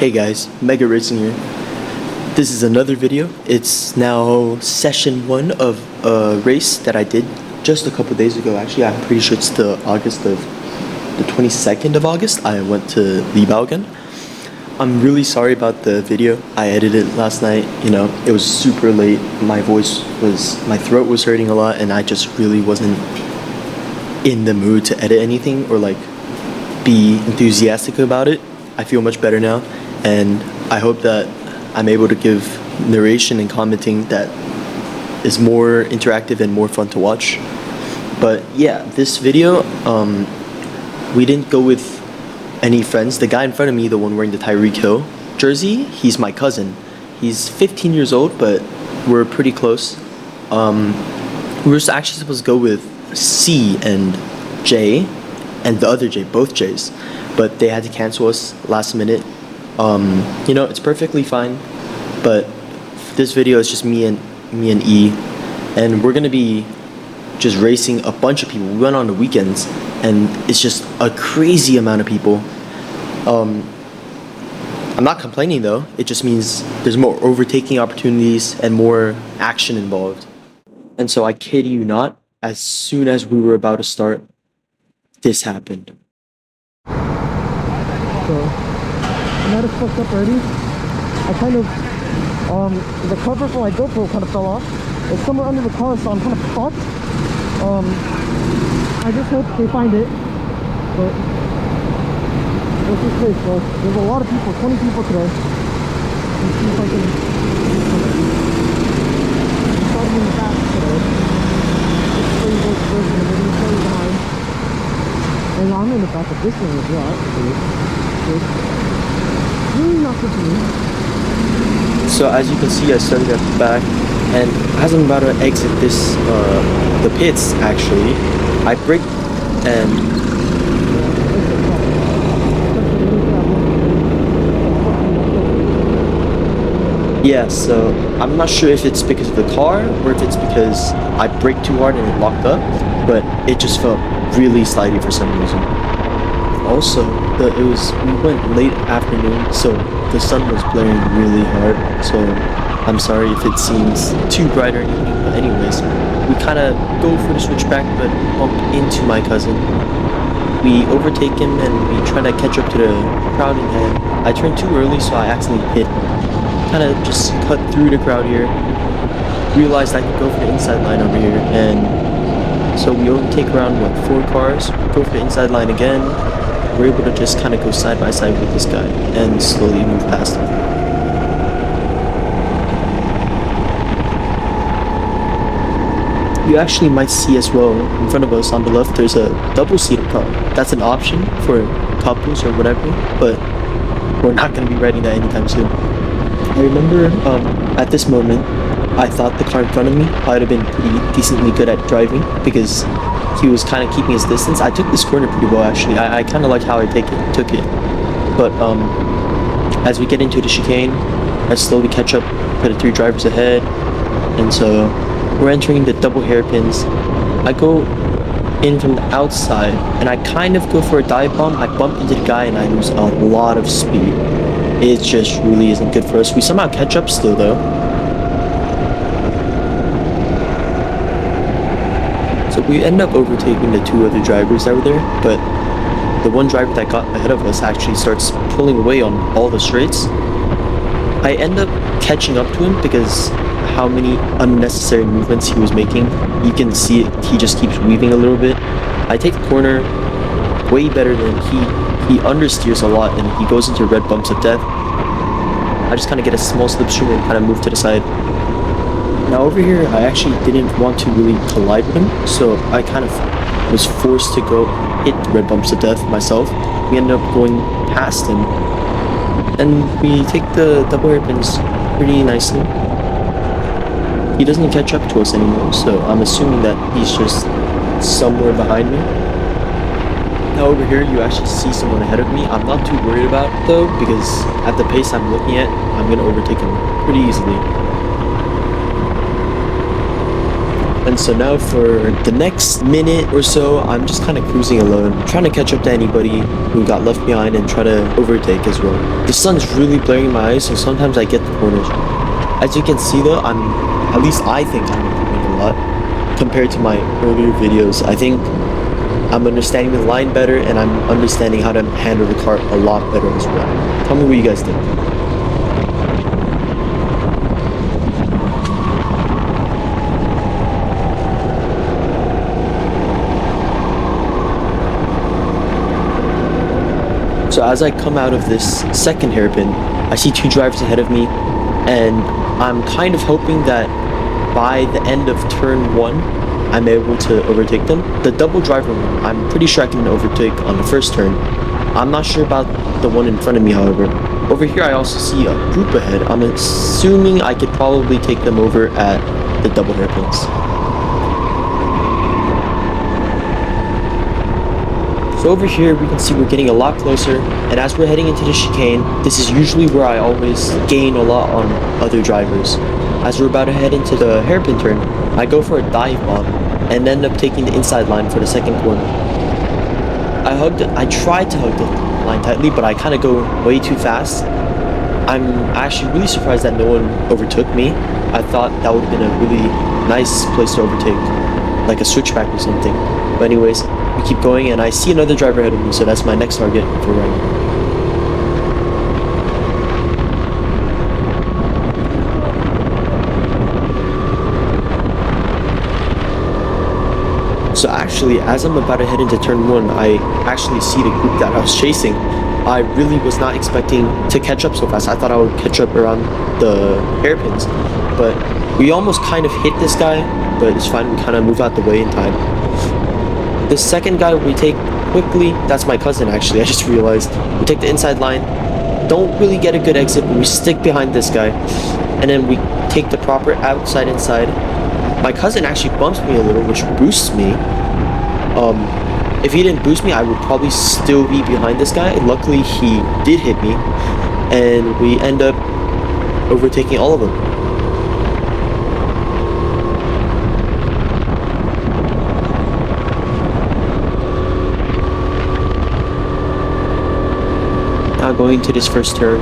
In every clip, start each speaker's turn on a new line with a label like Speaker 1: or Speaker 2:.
Speaker 1: Hey guys, Mega Racing here. This is another video. It's now session 1 of a race that I did just a couple days ago. Actually, I'm pretty sure it's the 22nd of August. I went to Lihpao again. I'm really sorry about the video. I edited it last night. You know, it was super late. My throat was hurting a lot, and I just really wasn't in the mood to edit anything or like be enthusiastic about it. I feel much better now, and I hope that I'm able to give narration and commenting that is more interactive and more fun to watch. But yeah, this video, we didn't go with any friends. The guy in front of me, the one wearing the Tyreek Hill jersey, he's my cousin. He's 15 years old, but we're pretty close. We were actually supposed to go with C and J, and the other J, both J's, but they had to cancel us last minute. You know, it's perfectly fine, but this video is just me and E, and we're gonna be just racing a bunch of people. We went on the weekends, and it's just a crazy amount of people. I'm not complaining though. It just means there's more overtaking opportunities and more action involved. And so I kid you not, as soon as we were about to start, this happened.
Speaker 2: So I'm not as fucked up already. I kind of the cover for my GoPro kind of fell off. It's somewhere under the car, so I'm kind of fucked. I just hope they find it. But what's this place, bro? There's a lot of people, 20 people today. Let's see if I can start in the back today. This place looks good, and then you stay behind. And I'm in the back of this one as well, actually. It's really not good for me.
Speaker 1: So as you can see, I started at the back, and as I'm about to exit this, the pits actually, I braked and yeah, so I'm not sure if it's because of the car or if it's because I braked too hard and it locked up, but it just felt really slidey for some reason. Also, we went late afternoon, so the sun was blaring really hard, so I'm sorry if it seems too bright or anything, but anyways, we kind of go for the switchback but bump into my cousin. We overtake him and we try to catch up to the crowd in hand. I turned too early, so I accidentally hit. Kind of just cut through the crowd here. Realized I could go for the inside line over here, and so we overtake around 4 cars, go for the inside line again. We're able to just kind of go side by side with this guy and slowly move past him. You actually might see as well in front of us on the left there's a double-seater car. That's an option for couples or whatever, but we're not going to be riding that anytime soon. I remember at this moment I thought the car in front of me might have been pretty decently good at driving because he was kind of keeping his distance. I took this corner pretty well actually. I kind of like how I took it. But as we get into the chicane, I slowly catch up to the 3 drivers ahead, and so we're entering the double hairpins. I go in from the outside and I kind of go for a dive bomb. I bump into the guy and I lose a lot of speed. It just really isn't good for us. We somehow catch up still though. So we end up overtaking the 2 other drivers that were there, but the one driver that got ahead of us actually starts pulling away on all the straights. I end up catching up to him because how many unnecessary movements he was making. You can see it, he just keeps weaving a little bit. I take the corner way better than he understeers a lot and he goes into red bumps of death. I just kind of get a small slipstream and kind of move to the side. Now over here, I actually didn't want to really collide with him, so I kind of was forced to go hit the red bumps of death myself. We ended up going past him, and we take the double hairpins pretty nicely. He doesn't catch up to us anymore, so I'm assuming that he's just somewhere behind me. Now over here, you actually see someone ahead of me. I'm not too worried about it though, because at the pace I'm looking at, I'm going to overtake him pretty easily. And so now for the next minute or so, I'm just kind of cruising alone, trying to catch up to anybody who got left behind and try to overtake as well. The sun's really blaring in my eyes, so sometimes I get the corners. As you can see though, at least I think I'm improving a lot compared to my earlier videos. I think I'm understanding the line better, and I'm understanding how to handle the cart a lot better as well. Tell me what you guys think. So as I come out of this second hairpin, I see two drivers ahead of me, and I'm kind of hoping that by the end of turn 1, I'm able to overtake them. The double driver one, I'm pretty sure I can overtake on the first turn. I'm not sure about the one in front of me, however. Over here I also see a group ahead. I'm assuming I could probably take them over at the double hairpins. So over here we can see we're getting a lot closer, and as we're heading into the chicane, this is usually where I always gain a lot on other drivers. As we're about to head into the hairpin turn, I go for a dive bomb and end up taking the inside line for the second corner. I tried to hug the line tightly, but I kind of go way too fast. I'm actually really surprised that no one overtook me. I thought that would have been a really nice place to overtake, like a switchback or something. But anyways, we keep going, and I see another driver ahead of me, so that's my next target for right now. So actually, as I'm about to head into turn 1, I actually see the group that I was chasing. I really was not expecting to catch up so fast. I thought I would catch up around the hairpins, but we almost kind of hit this guy, but it's fine. We kind of move out the way in time. The second guy we take quickly, that's my cousin actually, I just realized. We take the inside line, don't really get a good exit, but we stick behind this guy, and then we take the proper outside inside. My cousin actually bumps me a little, which boosts me. If he didn't boost me, I would probably still be behind this guy. Luckily, he did hit me, and we end up overtaking all of them. Now going to this first turn,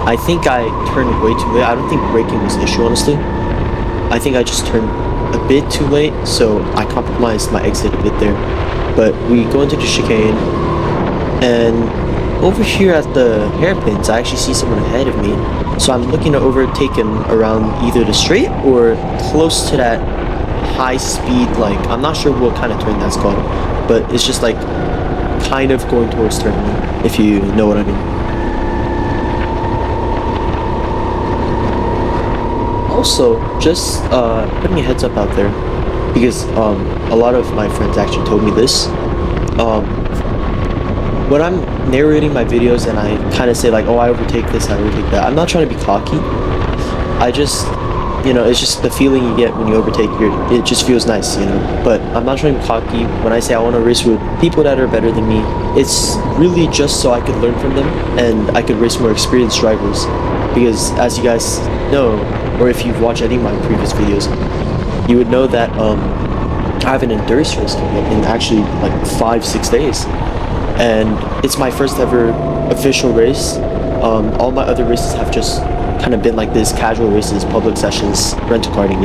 Speaker 1: I think I turned way too late. I don't think braking was the issue, honestly. I think I just turned a bit too late, so I compromised my exit a bit there. But we go into the chicane, and over here at the hairpins, I actually see someone ahead of me. So I'm looking to overtake him around either the straight or close to that high speed, like, I'm not sure what kind of turn that's called, but it's just like kind of going towards turn 1, if you know what I mean. Also, just putting a heads up out there, because a lot of my friends actually told me this. When I'm narrating my videos and I kind of say like, oh, I overtake this, I overtake that, I'm not trying to be cocky. I just, it's just the feeling you get when you overtake it just feels nice, But I'm not trying to be cocky. When I say I want to race with people that are better than me, it's really just so I could learn from them and I could race more experienced drivers. Because as you guys know, or if you've watched any of my previous videos, you would know that I have an endurance race coming up in actually like 5-6 days, and it's my first ever official race. All my other races have just kind of been like this, casual races, public sessions, rental karting.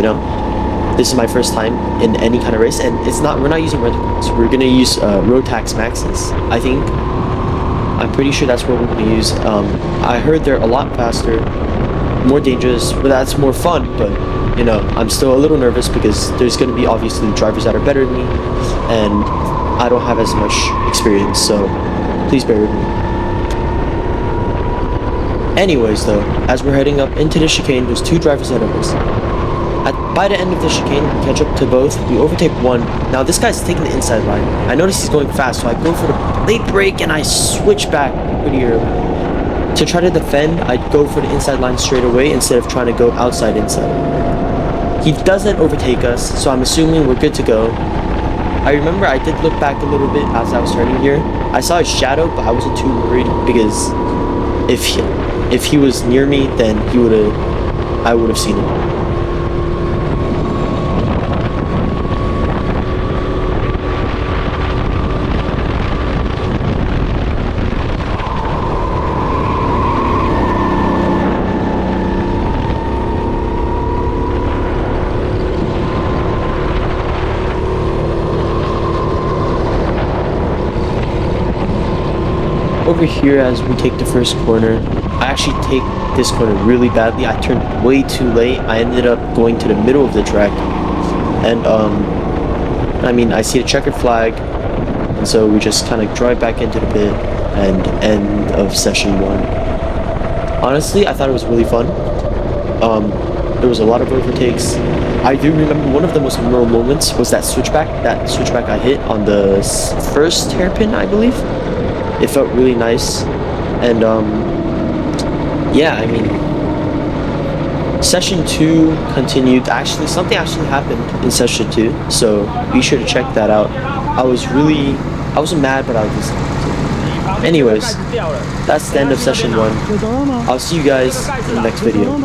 Speaker 1: This is my first time in any kind of race, and we're not using rental karts. We're gonna use Rotax Maxes. I'm pretty sure that's what we're gonna use. I heard they're a lot faster, more dangerous, but that's more fun. But I'm still a little nervous because there's going to be obviously drivers that are better than me, and I don't have as much experience, so please bear with me. Anyways though, as we're heading up into the chicane, there's two drivers ahead of us. By the end of the chicane, we catch up to both. We overtake one. Now this guy's taking the inside line. I notice he's going fast, so I go for the late brake and I switch back pretty early. To try to defend, I'd go for the inside line straight away instead of trying to go outside inside. He doesn't overtake us, so I'm assuming we're good to go. I remember I did look back a little bit as I was turning here. I saw his shadow, but I wasn't too worried because if he was near me, then I would have seen him. over here as we take the first corner. I actually take this corner really badly. I turned way too late. I ended up going to the middle of the track, and I mean, I see a checkered flag, and so we just kind of drive back into the pit and end of session 1. Honestly, I thought it was really fun. There was a lot of overtakes. I do remember one of the most memorable moments was that switchback I hit on the first hairpin, I believe. It felt really nice, and yeah, I mean, session 2 continued. Actually, something actually happened in session 2, so be sure to check that out. I wasn't mad, but I was just... Anyways, that's the end of session 1. I'll see you guys in the next video.